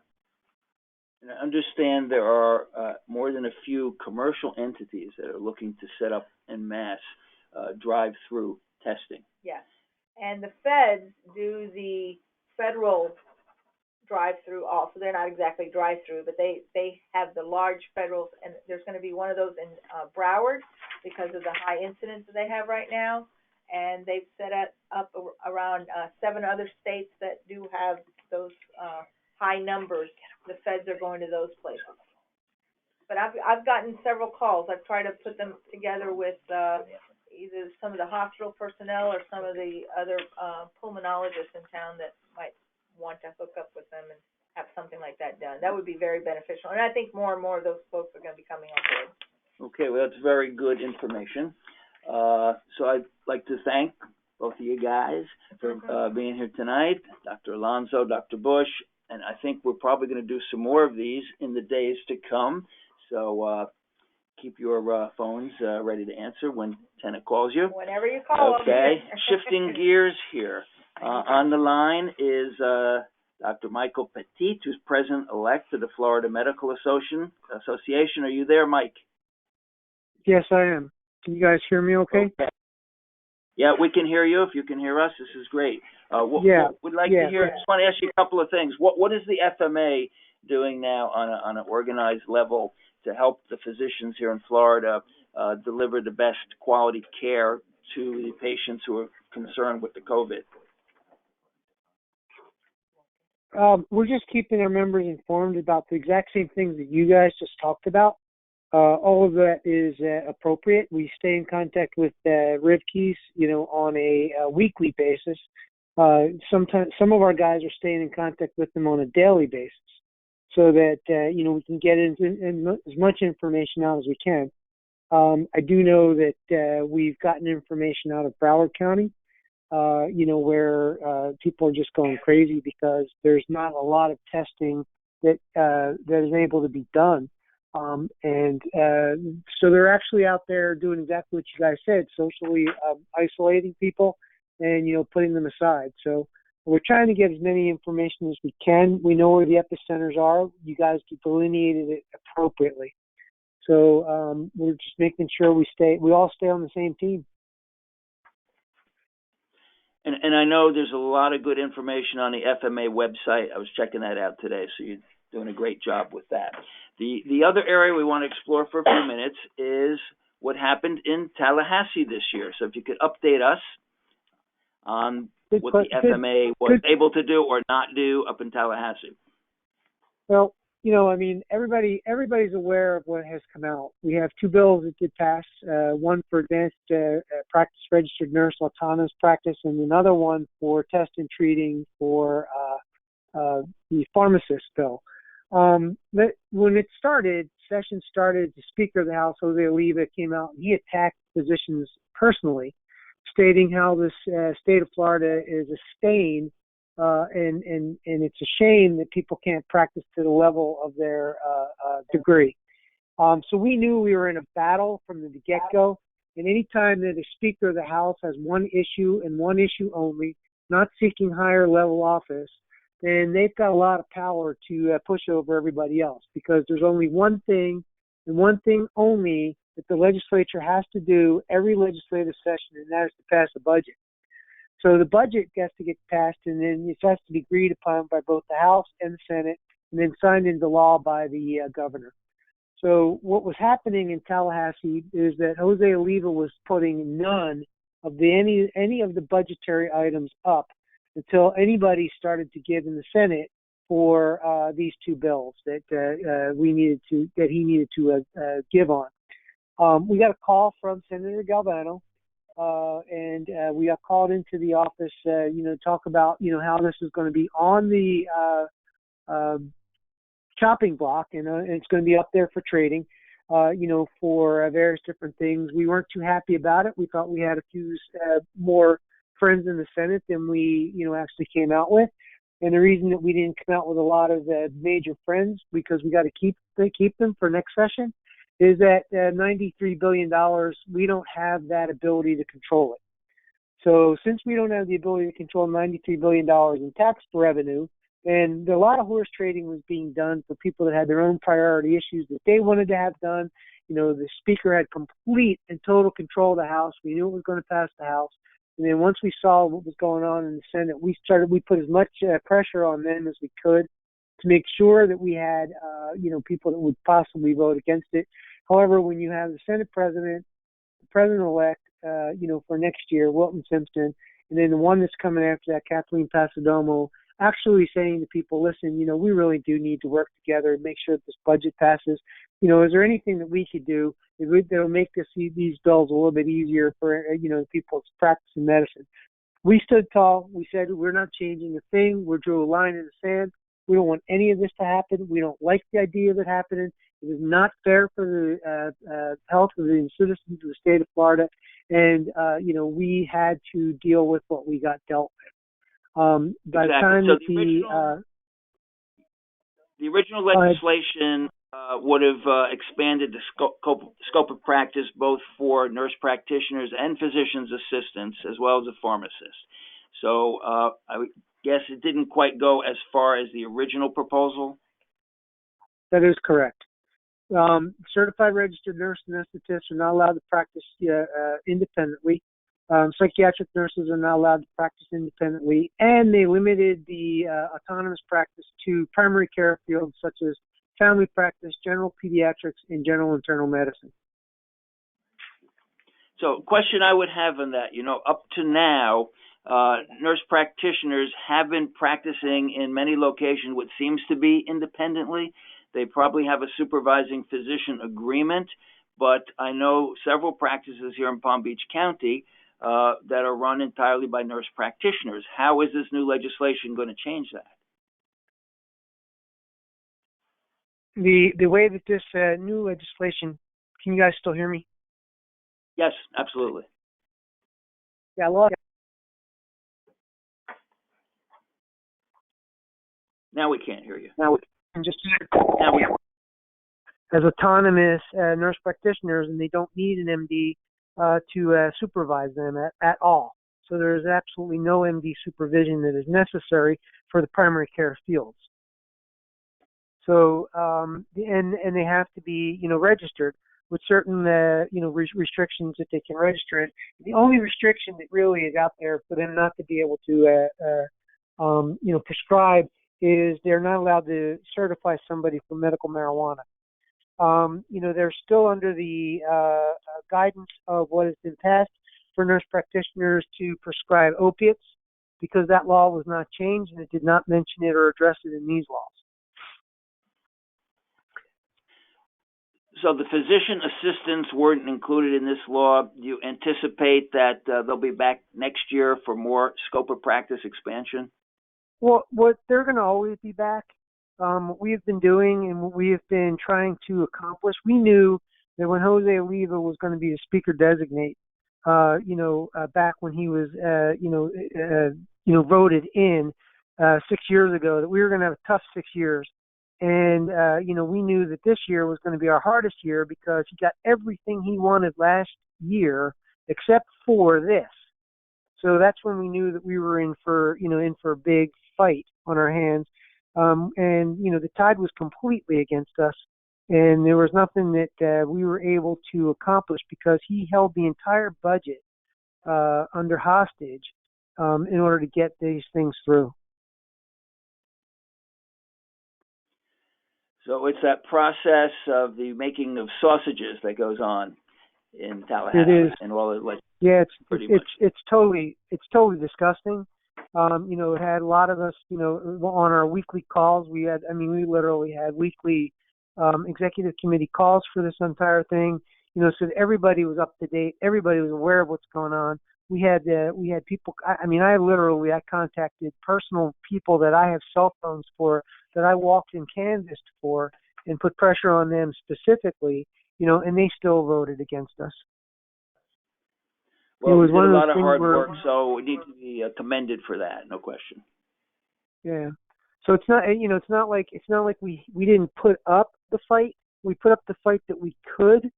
And I understand there are more than a few commercial entities that are looking to set up en masse drive-through testing. Yes. And the feds do the federal drive-through also. They're not exactly drive-through, but they have the large federals, and there's going to be one of those in Broward because of the high incidence that they have right now. And they've set up around 7 other states that do have those high numbers. The feds are going to those places. But I've gotten several calls. I've tried to put them together with either some of the hospital personnel or some of the other pulmonologists in town that might want to hook up with them and have something like that done. That would be very beneficial. And I think more and more of those folks are going to be coming on board. Okay, well, that's very good information. So I'd like to thank both of you guys for being here tonight, Dr. Alonso, Dr. Bush, and I think we're probably going to do some more of these in the days to come. So keep your phones ready to answer when Tenna calls you. Whenever you call. Okay, shifting gears here. On the line is Dr. Michael Patete, who's President-elect of the Florida Medical Association. Are you there, Mike? Yes, I am. Can you guys hear me okay? Yeah, we can hear you. If you can hear us, this is great. What we'd like to hear, I just want to ask you a couple of things. What is the FMA doing now on an organized level to help the physicians here in Florida deliver the best quality care to the patients who are concerned with the COVID? We're just keeping our members informed about the exact same things that you guys just talked about. All of that is appropriate. We stay in contact with Rivke's, on a weekly basis. Sometimes some of our guys are staying in contact with them on a daily basis, so that we can get into as much information out as we can. I do know that we've gotten information out of Broward County, where people are just going crazy because there's not a lot of testing that is able to be done. So they're actually out there doing exactly what you guys said, socially isolating people and, putting them aside. So we're trying to get as many information as we can. We know where the epicenters are. You guys delineated it appropriately. So we're just making sure we all stay on the same team. And I know there's a lot of good information on the FMA website. I was checking that out today, so you're doing a great job with that. The other area we want to explore for a few minutes is what happened in Tallahassee this year. So if you could update us on Good what que- the good- FMA was able to do or not do up in Tallahassee? Well, I mean, everybody's aware of what has come out. We have two bills that did pass, one for advanced practice registered nurse autonomous practice, and another one for test and treating for the pharmacist bill. When it started, session started, the Speaker of the House, Jose Oliva, came out and he attacked physicians personally, stating how this state of Florida is a stain, and it's a shame that people can't practice to the level of their degree. So we knew we were in a battle from the get-go, and any time that a Speaker of the House has one issue and one issue only, not seeking higher level office, then they've got a lot of power to push over everybody else, because there's only one thing and one thing only that the legislature has to do every legislative session, and that is to pass a budget. So the budget has to get passed, and then it has to be agreed upon by both the House and the Senate, and then signed into law by the governor. So what was happening in Tallahassee is that Jose Oliva was putting none of any of the budgetary items up until anybody started to give in the Senate for these two bills that he needed to give on. We got a call from Senator Galvano, and we got called into the office, to talk about, how this is going to be on the chopping block, and it's going to be up there for trading, for various different things. We weren't too happy about it. We thought we had a few more friends in the Senate than we, actually came out with. And the reason that we didn't come out with a lot of major friends, because we got to keep them for next session, is that $93 billion, we don't have that ability to control it. So since we don't have the ability to control $93 billion in tax revenue, and a lot of horse trading was being done for people that had their own priority issues that they wanted to have done. The Speaker had complete and total control of the House. We knew it was going to pass the House. And then once we saw what was going on in the Senate, we put as much pressure on them as we could to make sure that we had, people that would possibly vote against it. However, when you have the Senate President, the President-elect, for next year, Wilton Simpson, and then the one that's coming after that, Kathleen Passidomo, actually saying to people, listen, we really do need to work together and make sure that this budget passes. Is there anything that we could do that'll make these bills a little bit easier for, people practicing medicine? We stood tall. We said, we're not changing a thing. We drew a line in the sand. We don't want any of this to happen. We don't like the idea of it happening. It is not fair for the health of the citizens of the state of Florida. And, we had to deal with what we got dealt with. By the time so that the original legislation would have expanded the scope of practice both for nurse practitioners and physician's assistants, as well as a pharmacist. So I would guess it didn't quite go as far as the original proposal. That is correct. Certified registered nurse anesthetists are not allowed to practice independently. Psychiatric nurses are not allowed to practice independently, and they limited the autonomous practice to primary care fields such as family practice, general pediatrics, and general internal medicine. So, question I would have on that, up to now, nurse practitioners have been practicing in many locations what seems to be independently. They probably have a supervising physician agreement, but I know several practices here in Palm Beach County that are run entirely by nurse practitioners. How is this new legislation going to change that? The way that this new legislation, can you guys still hear me? Yes, absolutely. Yeah, now we can't hear you. As autonomous nurse practitioners, and they don't need an MD to supervise them at all. So there is absolutely no MD supervision that is necessary for the primary care fields. So and they have to be registered with certain restrictions that they can register in. The only restriction that really is out there for them not to be able to prescribe is they're not allowed to certify somebody for medical marijuana. They're still under the guidance of what has been passed, for nurse practitioners to prescribe opiates because that law was not changed and it did not mention it or address it in these laws. So the physician assistants weren't included in this law. Do you anticipate that they'll be back next year for more scope of practice expansion? Well, what they're going to always be back. What we have been doing and what we have been trying to accomplish, we knew that when Jose Oliva was going to be the speaker designate, back when he was, voted in 6 years ago, that we were going to have a tough 6 years. And, we knew that this year was going to be our hardest year because he got everything he wanted last year except for this. So that's when we knew that we were in for a big fight on our hands. The tide was completely against us. And there was nothing that we were able to accomplish because he held the entire budget under hostage in order to get these things through. So it's that process of the making of sausages that goes on in Tallahassee. It is. And all it like. Yeah, it's totally disgusting. It had a lot of us, on our weekly calls. We literally had weekly executive committee calls for this entire thing. So that everybody was up to date. Everybody was aware of what's going on. We had people. I contacted personal people that I have cell phones for, that I walked and canvassed for, and put pressure on them specifically. And they still voted against us. Well, we did a lot of hard work, so we need to be commended for that, no question. Yeah. So it's not like we didn't put up the fight. We put up the fight that we could.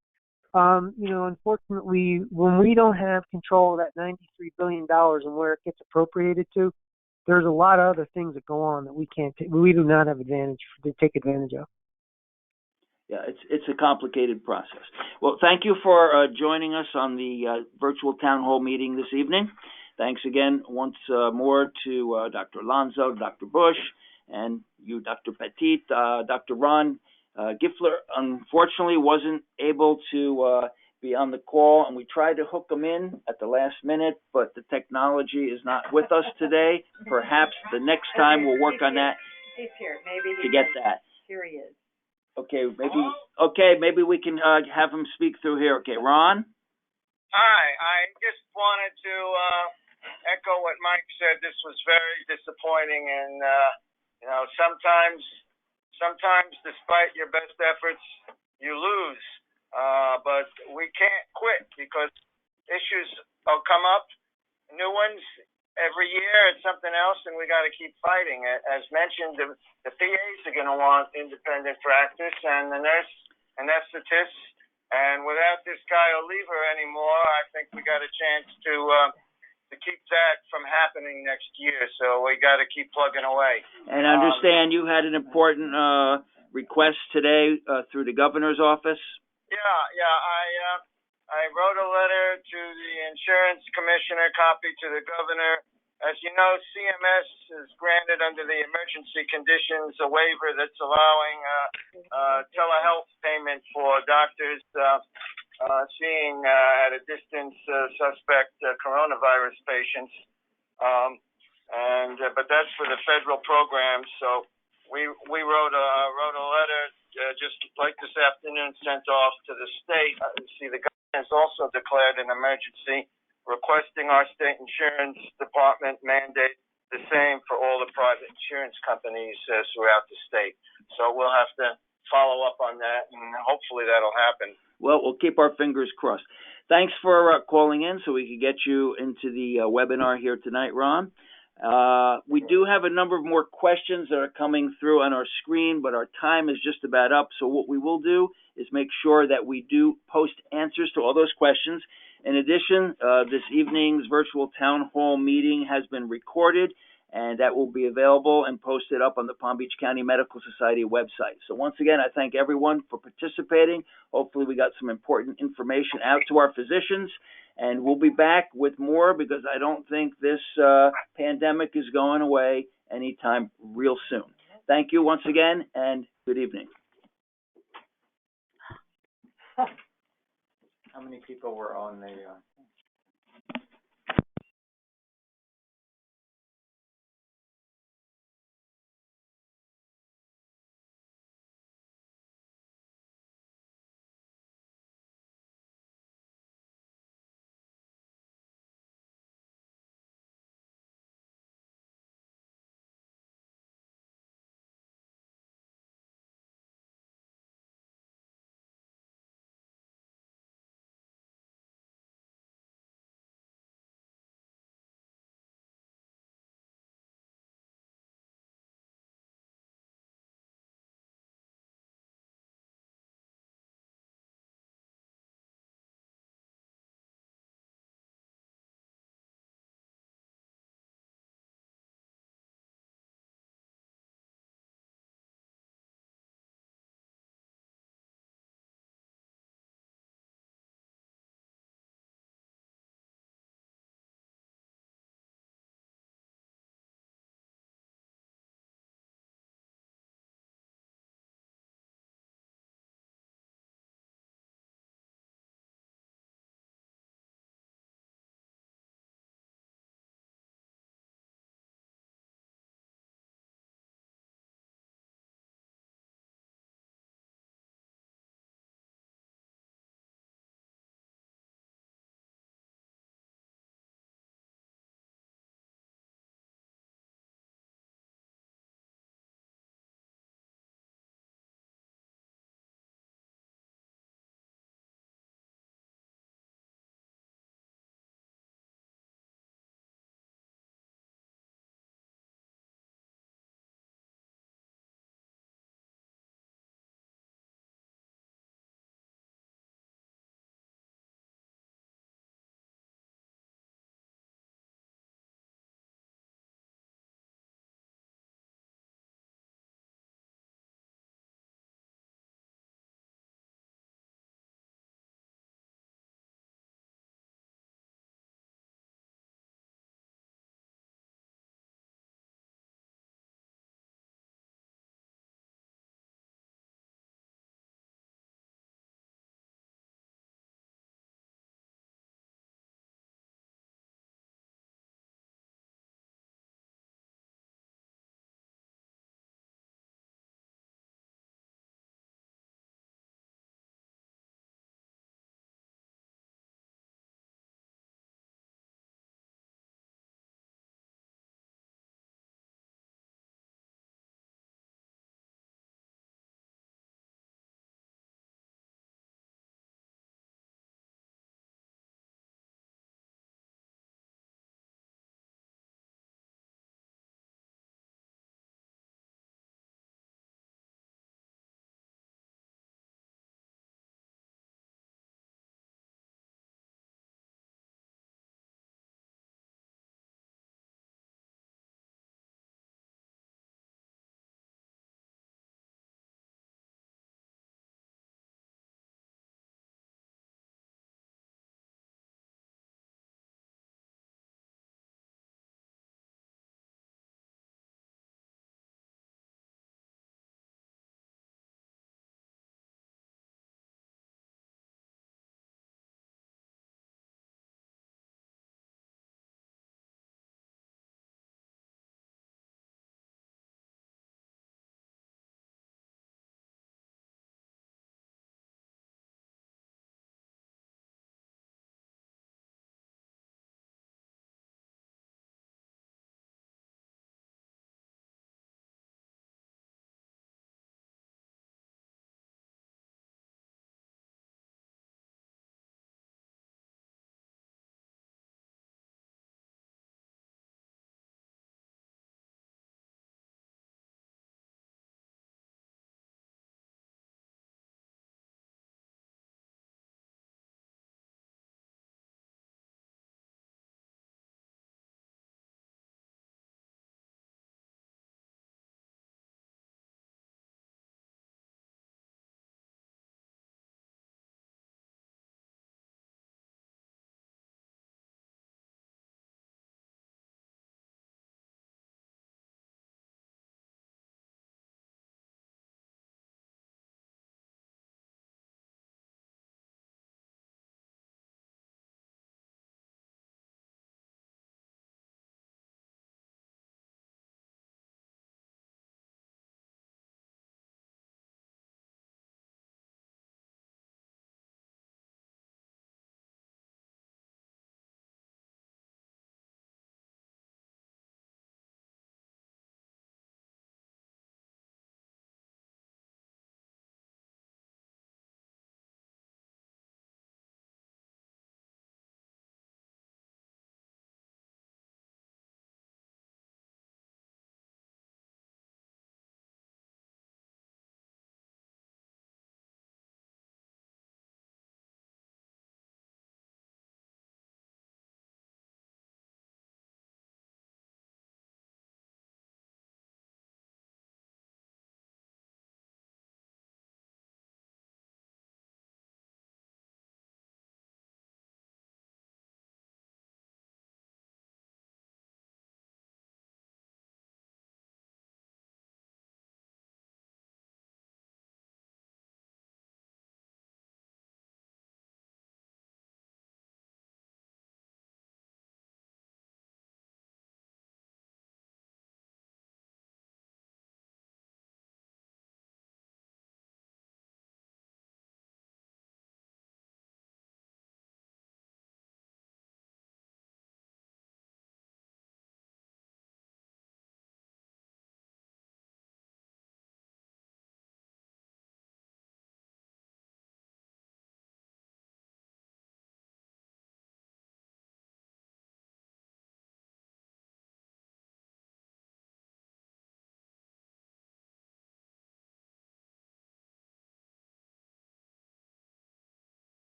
Unfortunately, when we don't have control of that $93 billion and where it gets appropriated to, there's a lot of other things that go on that we do not have advantage to take advantage of. Yeah, it's a complicated process. Well, thank you for joining us on the virtual town hall meeting this evening. Thanks again once more to Dr. Alonso, Dr. Bush, and you, Dr. Patete. Dr. Ron Giffler, unfortunately, wasn't able to be on the call, and we tried to hook him in at the last minute, but the technology is not with us today. Perhaps the next time we'll work on that. He's here. Maybe to get that. Here he is. Maybe we can have him speak through here. Okay, Ron? Hi, I just wanted to echo what Mike said. This was very disappointing, and sometimes despite your best efforts, you lose. But we can't quit because issues will come up, new ones every year. It's something else, and we got to keep fighting. As mentioned, the PAs are going to want independent practice, and the nurse anesthetists. And without this guy Oliva anymore, I think we got a chance to keep that from happening next year. So we got to keep plugging away. And I understand you had an important request today through the governor's office. Yeah. I wrote a letter to the insurance commissioner, copy to the governor. As you know, CMS is granted under the emergency conditions a waiver that's allowing telehealth payment for doctors seeing at a distance suspect coronavirus patients. But that's for the federal program. So we wrote a letter just like this afternoon, sent off to the state. The governor has also declared an emergency, requesting our state insurance department mandate the same for all the private insurance companies throughout the state. So we'll have to follow up on that, and hopefully that'll happen. Well, we'll keep our fingers crossed. Thanks for calling in so we could get you into the webinar here tonight, Ron. We do have a number of more questions that are coming through on our screen, but our time is just about up. So what we will do is make sure that we do post answers to all those questions. In addition, this evening's virtual town hall meeting has been recorded, and that will be available and posted up on the Palm Beach County Medical Society website. So once again, I thank everyone for participating. Hopefully we got some important information out to our physicians, and we'll be back with more because I don't think this pandemic is going away anytime real soon. Thank you once again, and good evening. How many people were on the